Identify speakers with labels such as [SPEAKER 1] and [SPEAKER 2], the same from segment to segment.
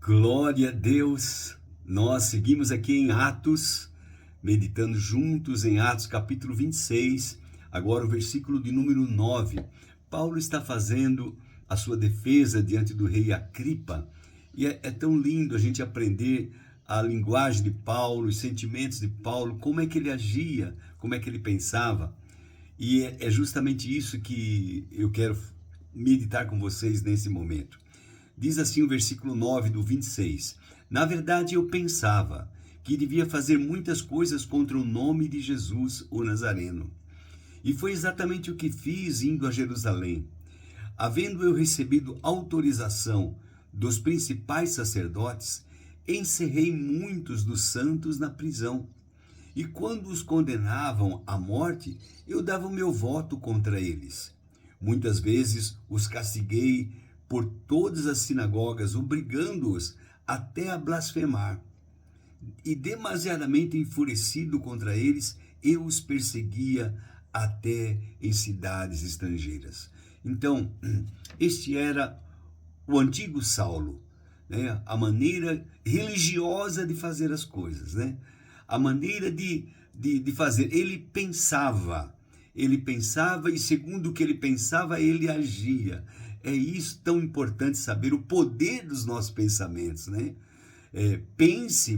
[SPEAKER 1] Glória a Deus! Nós seguimos aqui em Atos, meditando juntos em Atos capítulo 26, agora o versículo de número 9. Paulo está fazendo a sua defesa diante do rei Agripa, e é tão lindo a gente aprender a linguagem de Paulo, os sentimentos de Paulo, como é que ele agia, como é que ele pensava. E é justamente isso que eu quero meditar com vocês nesse momento. Diz assim o versículo 9 do 26. Na verdade, eu pensava que devia fazer muitas coisas contra o nome de Jesus, o Nazareno. E foi exatamente o que fiz indo a Jerusalém. Havendo eu recebido autorização dos principais sacerdotes, encerrei muitos dos santos na prisão. E quando os condenavam à morte, eu dava o meu voto contra eles. Muitas vezes os castiguei por todas as sinagogas, obrigando-os até a blasfemar. E demasiadamente enfurecido contra eles, eu os perseguia até em cidades estrangeiras. Então, este era o antigo Saulo, né? A maneira religiosa de fazer as coisas, né? A maneira de fazer. Ele pensava e segundo o que ele pensava, ele agia. É isso tão importante saber, o poder dos nossos pensamentos, né?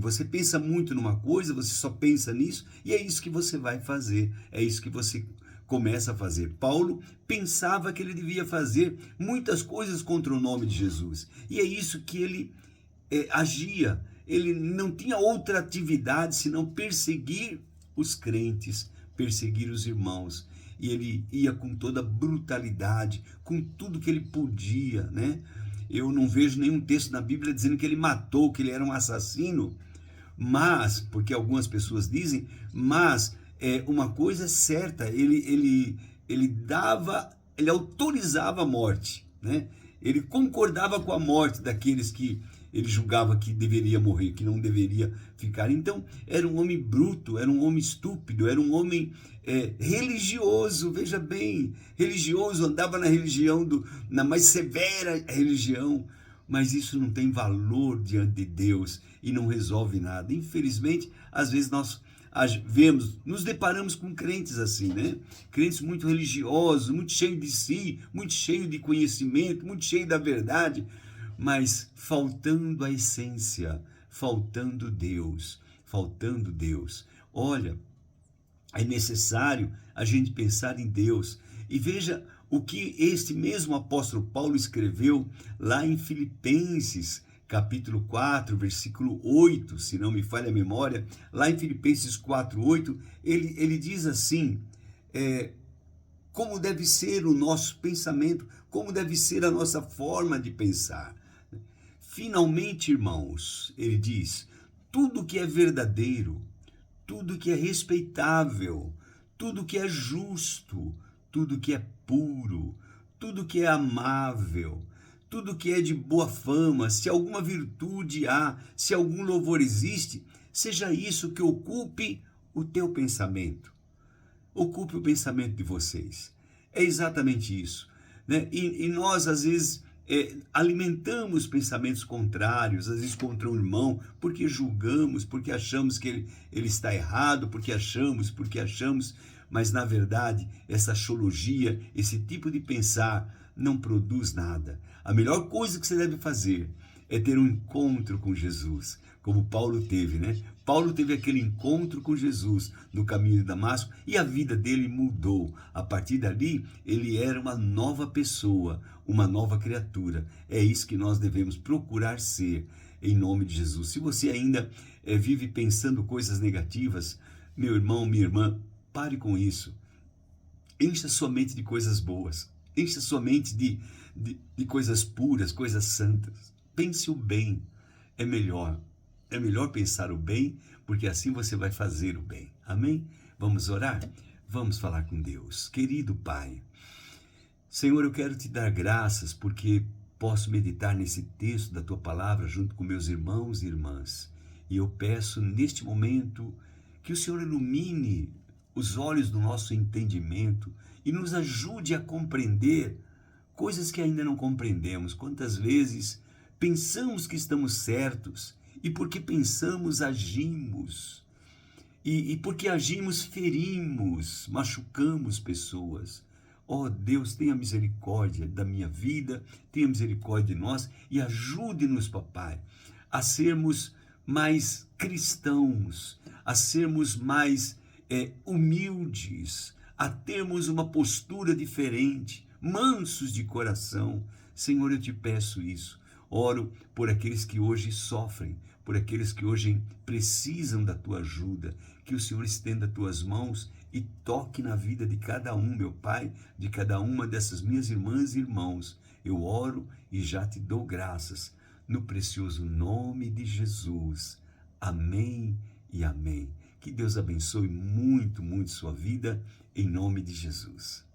[SPEAKER 1] Você pensa muito numa coisa, você só pensa nisso, e é isso que você vai fazer, é isso que você começa a fazer. Paulo pensava que ele devia fazer muitas coisas contra o nome de Jesus, e é isso que ele agia. Ele não tinha outra atividade senão perseguir os crentes, perseguir os irmãos. E ele ia com toda brutalidade, com tudo que ele podia, né? Eu não vejo nenhum texto na Bíblia dizendo que ele matou, que ele era um assassino, mas, porque algumas pessoas dizem, mas uma coisa é certa, ele autorizava a morte, né? Ele concordava com a morte daqueles que ele julgava que deveria morrer, que não deveria ficar. Então, era um homem bruto, era um homem estúpido, era um homem religioso, veja bem, religioso, andava na religião, na mais severa religião, mas isso não tem valor diante de Deus e não resolve nada. Infelizmente, às vezes nós nos deparamos com crentes assim, né? Crentes muito religiosos, muito cheios de si, muito cheios de conhecimento, muito cheios da verdade, mas faltando a essência, faltando Deus. Olha, é necessário a gente pensar em Deus. E veja o que este mesmo apóstolo Paulo escreveu lá em Filipenses, capítulo 4, versículo 8, se não me falha a memória. Lá em Filipenses 4, 8, ele diz assim, como deve ser o nosso pensamento, como deve ser a nossa forma de pensar. Finalmente, irmãos, ele diz, tudo que é verdadeiro, tudo que é respeitável, tudo que é justo, tudo que é puro, tudo que é amável, tudo que é de boa fama, se alguma virtude há, se algum louvor existe, seja isso que ocupe o teu pensamento. Ocupe o pensamento de vocês. É exatamente isso, né? E nós, às vezes, alimentamos pensamentos contrários, às vezes contra um irmão, porque julgamos, porque achamos que ele está errado, porque achamos, mas na verdade essa axiologia, esse tipo de pensar não produz nada. A melhor coisa que você deve fazer é ter um encontro com Jesus, como Paulo teve, né? Paulo teve aquele encontro com Jesus no caminho de Damasco e a vida dele mudou. A partir dali, ele era uma nova pessoa, uma nova criatura. É isso que nós devemos procurar ser, em nome de Jesus. Se você ainda vive pensando coisas negativas, meu irmão, minha irmã, pare com isso. Encha sua mente de coisas boas. Encha sua mente de coisas puras, coisas santas. Pense o bem. É melhor pensar o bem, porque assim você vai fazer o bem. Amém? Vamos orar? Vamos falar com Deus. Querido Pai, Senhor, eu quero te dar graças porque posso meditar nesse texto da tua palavra junto com meus irmãos e irmãs. E eu peço neste momento que o Senhor ilumine os olhos do nosso entendimento e nos ajude a compreender coisas que ainda não compreendemos. Quantas vezes pensamos que estamos certos, e porque pensamos, agimos. E porque agimos, ferimos, machucamos pessoas. Ó Deus, tenha misericórdia da minha vida, tenha misericórdia de nós e ajude-nos, papai, a sermos mais cristãos, a sermos mais humildes, a termos uma postura diferente, mansos de coração. Senhor, eu te peço isso. Oro por aqueles que hoje sofrem, por aqueles que hoje precisam da tua ajuda, que o Senhor estenda as tuas mãos e toque na vida de cada um, meu Pai, de cada uma dessas minhas irmãs e irmãos. Eu oro e já te dou graças, no precioso nome de Jesus. Amém e amém. Que Deus abençoe muito, muito sua vida, em nome de Jesus.